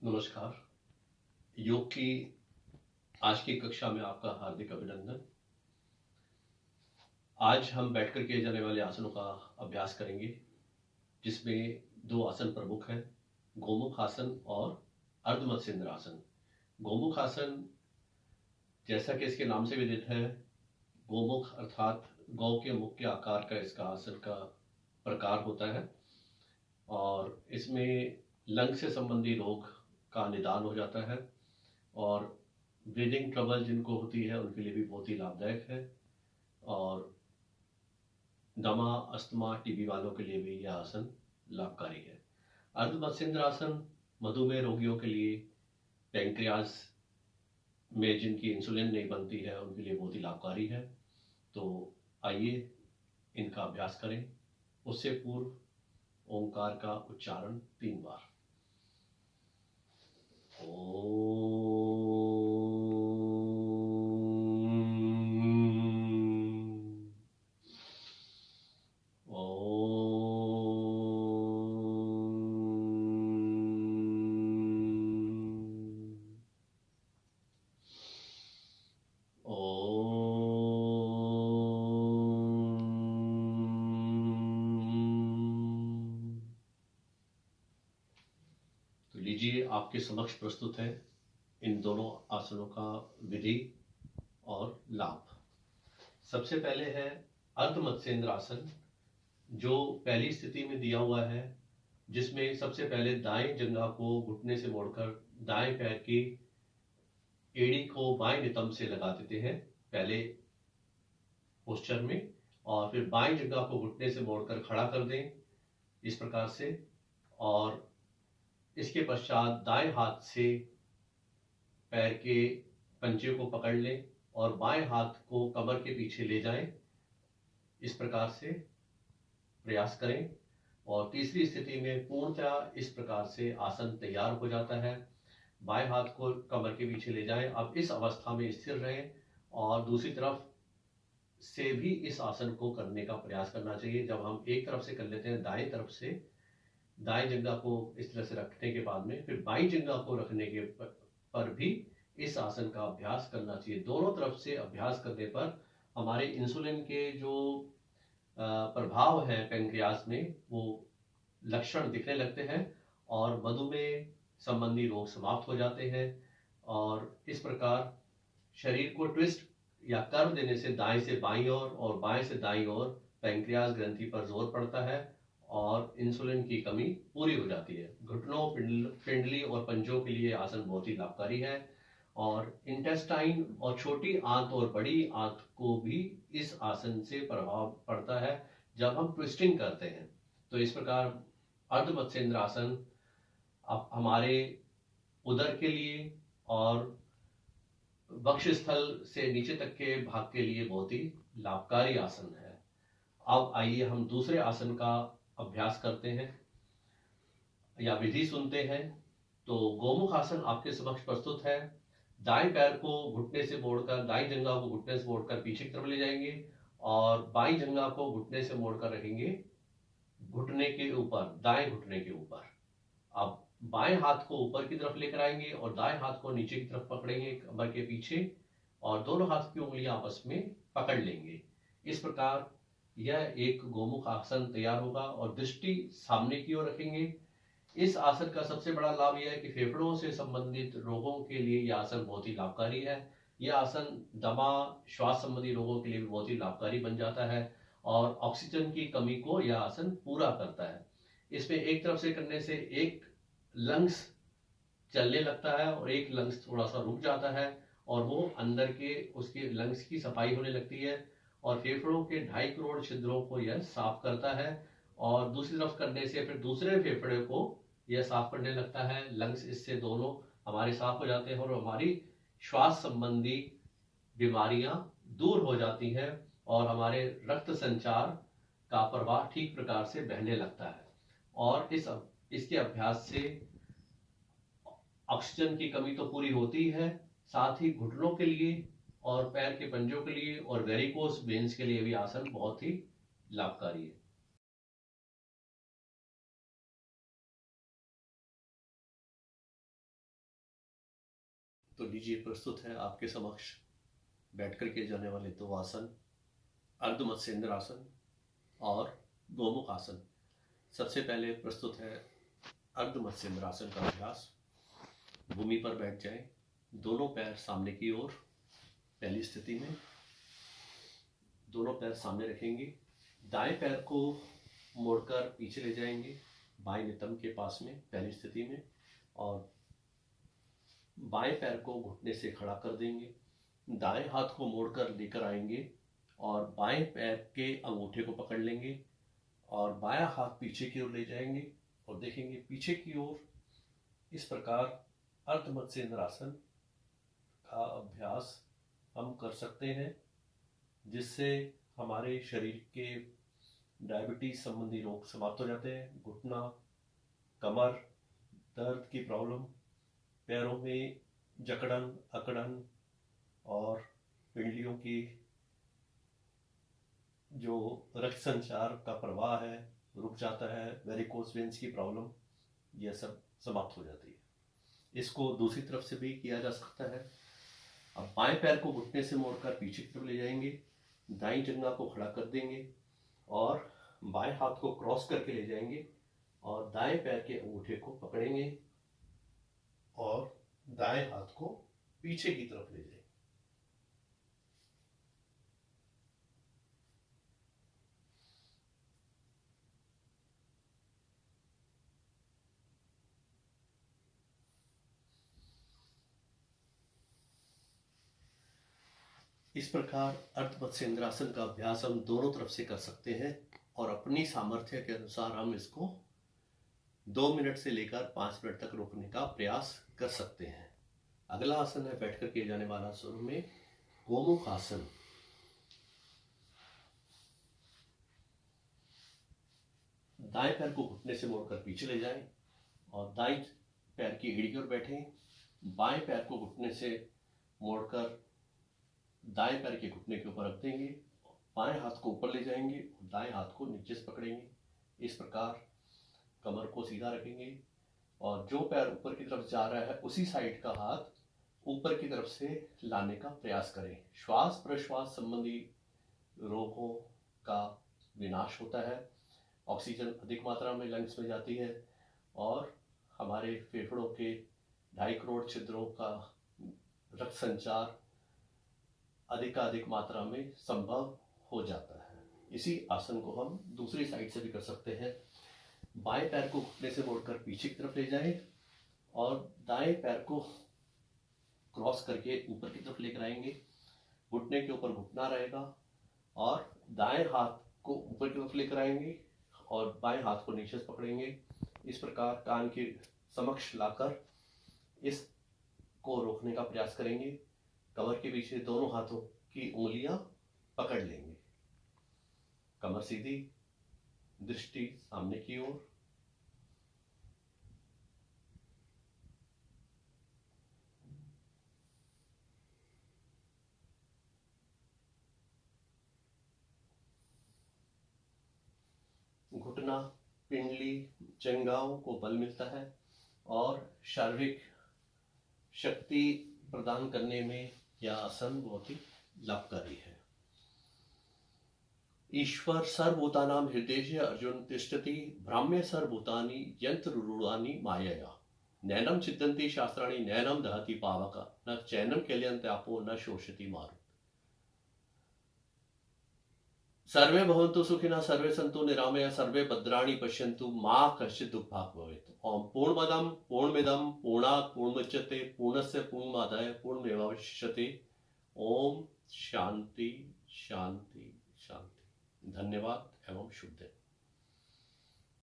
नमस्कार। योग की आज की कक्षा में आपका हार्दिक अभिनंदन। आज हम बैठकर किए जाने वाले आसनों का अभ्यास करेंगे, जिसमें दो आसन प्रमुख हैं, गोमुख आसन और अर्ध मत्स्येंद्र आसन। गोमुख आसन, जैसा कि इसके नाम से विदित है, गोमुख अर्थात गौ के मुख के आकार का इसका आसन का प्रकार होता है और इसमें लंग से संबंधी रोग का निदान हो जाता है और ब्रीदिंग ट्रबल जिनको होती है उनके लिए भी बहुत ही लाभदायक है और दमा, अस्थमा, टीबी वालों के लिए भी यह आसन लाभकारी है। अर्ध मत्स्येंद्र आसन मधुमेह रोगियों के लिए, पैंक्रियाज में जिनकी इंसुलिन नहीं बनती है उनके लिए बहुत ही लाभकारी है। तो आइए इनका अभ्यास करें। उससे पूर्व ओंकार का उच्चारण 3 बार। तो लीजिए, आपके समक्ष प्रस्तुत है इन दोनों आसनों का विधि और लाभ। सबसे पहले है अर्ध मत्स्येंद्र आसन, जो पहली स्थिति में दिया हुआ है, जिसमें सबसे पहले दाएं जंघा को घुटने से मोड़कर दाएं पैर की एड़ी को बाएं नितंब से लगा देते हैं पहले पोस्चर में, और फिर बाएं जंघा को घुटने से मोड़कर खड़ा कर दें इस प्रकार से, और इसके पश्चात दाएं हाथ से पैर के पंजे को पकड़ लें और बाएं हाथ को कमर के पीछे ले जाएं। इस प्रकार से प्रयास करें और तीसरी स्थिति में पूर्णतः इस प्रकार से आसन तैयार हो जाता है। बाएं हाथ को कमर के पीछे ले जाएं। अब इस अवस्था में स्थिर रहें और दूसरी तरफ से भी इस आसन को करने का प्रयास करना चाहिए। जब हम एक तरफ से कर लेते हैं, दाएं तरफ से दाएं जंघा को इस तरह से रखने के बाद में फिर बाईं जंघा को रखने के पर भी इस आसन का अभ्यास करना चाहिए। दोनों तरफ से अभ्यास करने पर हमारे इंसुलिन के जो प्रभाव है पैंक्रियाज में, वो लक्षण दिखने लगते हैं और मधुमेह संबंधी रोग समाप्त हो जाते हैं। और इस प्रकार शरीर को ट्विस्ट या कर्व देने से दाएं से बाईं ओर और बाएं से दाईं ओर पैंक्रियाज ग्रंथि पर जोर पड़ता है और इंसुलिन की कमी पूरी हो जाती है। घुटनों, पिंडली और पंजों के लिए आसन बहुत ही लाभकारी है और इंटेस्टाइन और छोटी आंत और बड़ी आंत को भी इस आसन से प्रभाव पड़ता है जब हम ट्विस्टिंग करते हैं। तो इस प्रकार अर्ध मत्स्येंद्र आसन अब हमारे उदर के लिए और वक्षस्थल से नीचे तक के भाग के लिए बहुत ही लाभकारी आसन है। अब आइए हम दूसरे आसन का अभ्यास करते हैं या विधि सुनते हैं। तो गोमुख आसन आपके समक्ष प्रस्तुत है। दाएं पैर को घुटने से मोड़कर, दाएं जंघा को घुटने से मोड़कर पीछे की तरफ ले जाएंगे और बाईं जंघा को घुटने से मोड़कर रखेंगे घुटने के ऊपर, दाएं घुटने के ऊपर। अब बाएं हाथ को ऊपर की तरफ लेकर आएंगे और दाएं हाथ को नीचे की तरफ पकड़ेंगे कमर के पीछे और दोनों हाथ की उंगलियां आपस में पकड़ लेंगे। इस प्रकार यह एक गोमुख आसन तैयार होगा और दृष्टि सामने की ओर रखेंगे। इस आसन का सबसे बड़ा लाभ यह है कि फेफड़ों से संबंधित रोगों के लिए यह आसन बहुत ही लाभकारी है। यह आसन दमा, श्वास संबंधी रोगों के लिए भी बहुत ही लाभकारी बन जाता है और ऑक्सीजन की कमी को यह आसन पूरा करता है। इसमें एक तरफ से करने से एक लंग्स चलने लगता है और एक लंग्स थोड़ा सा रुक जाता है और वो अंदर के उसके लंग्स की सफाई होने लगती है और फेफड़ों के 2.5 करोड़ छिद्रों को यह साफ करता है। और दूसरी तरफ करने से फिर दूसरे फेफड़े को यह साफ करने लगता है। लंग्स इससे दोनों हमारे साफ हो जाते हैं और हमारी श्वास संबंधी बीमारियां दूर हो जाती हैं और हमारे रक्त संचार का प्रवाह ठीक प्रकार से बहने लगता है। और इसके अभ्यास से ऑक्सीजन की कमी तो पूरी होती है, साथ ही घुटनों के लिए और पैर के पंजों के लिए और वेरिकोस वेन्स के लिए भी आसन बहुत ही लाभकारी है। तो लीजिए, प्रस्तुत है आपके समक्ष बैठकर किए जाने वाले दो आसन, अर्ध मत्स्येंद्र आसन और गोमुख आसन। सबसे पहले प्रस्तुत है अर्ध मत्स्येंद्र आसन का अभ्यास। भूमि पर बैठ जाएं, दोनों पैर सामने की ओर। पहली स्थिति में दोनों पैर सामने रखेंगे, दाएं पैर को मोड़कर पीछे ले जाएंगे बाएं नितंब के पास में पहली स्थिति में, और बाएं पैर को घुटने से खड़ा कर देंगे। दाएं हाथ को मोड़कर लेकर आएंगे और बाएं पैर के अंगूठे को पकड़ लेंगे और बायां हाथ पीछे की ओर ले जाएंगे और देखेंगे पीछे की ओर। इस प्रकार अर्ध मत्स्येंद्र आसन का अभ्यास हम कर सकते हैं, जिससे हमारे शरीर के डायबिटीज संबंधी रोग समाप्त हो जाते हैं। घुटना, कमर दर्द की प्रॉब्लम, पैरों में जकड़न, अकड़न और पिंडलियों की जो रक्त संचार का प्रवाह है रुक जाता है, वेरिकोस वेन्स की प्रॉब्लम, यह सब समाप्त हो जाती है। इसको दूसरी तरफ से भी किया जा सकता है। अब बाएं पैर को घुटने से मोड़कर पीछे की तरफ ले जाएंगे, दाईं जंघा को खड़ा कर देंगे और बाएं हाथ को क्रॉस करके ले जाएंगे और दाएं पैर के अंगूठे को पकड़ेंगे और दाएं हाथ को पीछे की तरफ ले जाएंगे। इस प्रकार अर्ध मत्स्येंद्रासन का अभ्यास हम दोनों तरफ से कर सकते हैं और अपनी सामर्थ्य के अनुसार हम इसको 2 मिनट से लेकर 5 मिनट तक रोकने का प्रयास कर सकते हैं। अगला आसन है बैठकर किए जाने वाला शुरू में गोमुख आसन। दाएं पैर को घुटने से मोड़कर पीछे ले जाएं और दाएं पैर की एड़ी की ओर बैठें। बाएं पैर को घुटने से मोड़कर दाएं पैर के घुटने के ऊपर रख देंगे, बाएं हाथ को ऊपर ले जाएंगे और दाएं हाथ को नीचे से पकड़ेंगे। इस प्रकार कमर को सीधा रखेंगे और जो पैर ऊपर की तरफ जा रहा है उसी साइड का हाथ ऊपर की तरफ से लाने का प्रयास करें। श्वास प्रश्वास संबंधी रोगों का विनाश होता है, ऑक्सीजन अधिक मात्रा में लंग्स में जाती है और हमारे फेफड़ों के 2.5 करोड़ छिद्रों का रक्त संचार अधिकाधिक मात्रा में संभव हो जाता है। इसी आसन को हम दूसरी साइड से भी कर सकते हैं। बाएं पैर को घुटने से मोड़कर पीछे की तरफ ले जाएं और दाएं पैर को क्रॉस करके ऊपर की तरफ लेकर आएंगे। घुटने के ऊपर घुटना रहेगा और दाएं हाथ को ऊपर की तरफ लेकर आएंगे और बाएं हाथ को नीचे से पकड़ेंगे। इस प्रकार कान के समक्ष लाकर इसको रोकने का प्रयास करेंगे। कमर के पीछे दोनों हाथों की उंगलियां पकड़ लेंगे। कमर सीधी, दृष्टि सामने की ओर। घुटना, पिंडली, जंघाओं को बल मिलता है और शारीरिक शक्ति प्रदान करने में यह आसन बहुत ही लाभकारी है। ईश्वर सर्वभूतानां हृदये अर्जुन तिष्ठति भ्राम्य सर्वभूतानि यंत्ररूढ़ानि मायया नैनम छिद्यन्ति शास्त्राणि नैनम दहति पावक न चैनम केलयन्ते आपो न शोषति मारुत। सर्वे भवन्तु सुखिनः सर्वे सन्तु निरामया सर्वे भद्राणि पश्यन्तु मा कश्चित् दुःखभाग् भवेत्। ओम पूर्णमदं पूर्णमिदं पूर्णात् पूर्णमुदच्यते पूर्णस्य पूर्णमादाय पूर्णमेवावशिष्यते। ओम शांति शांति शांति। धन्यवाद एवं शुभ दिन।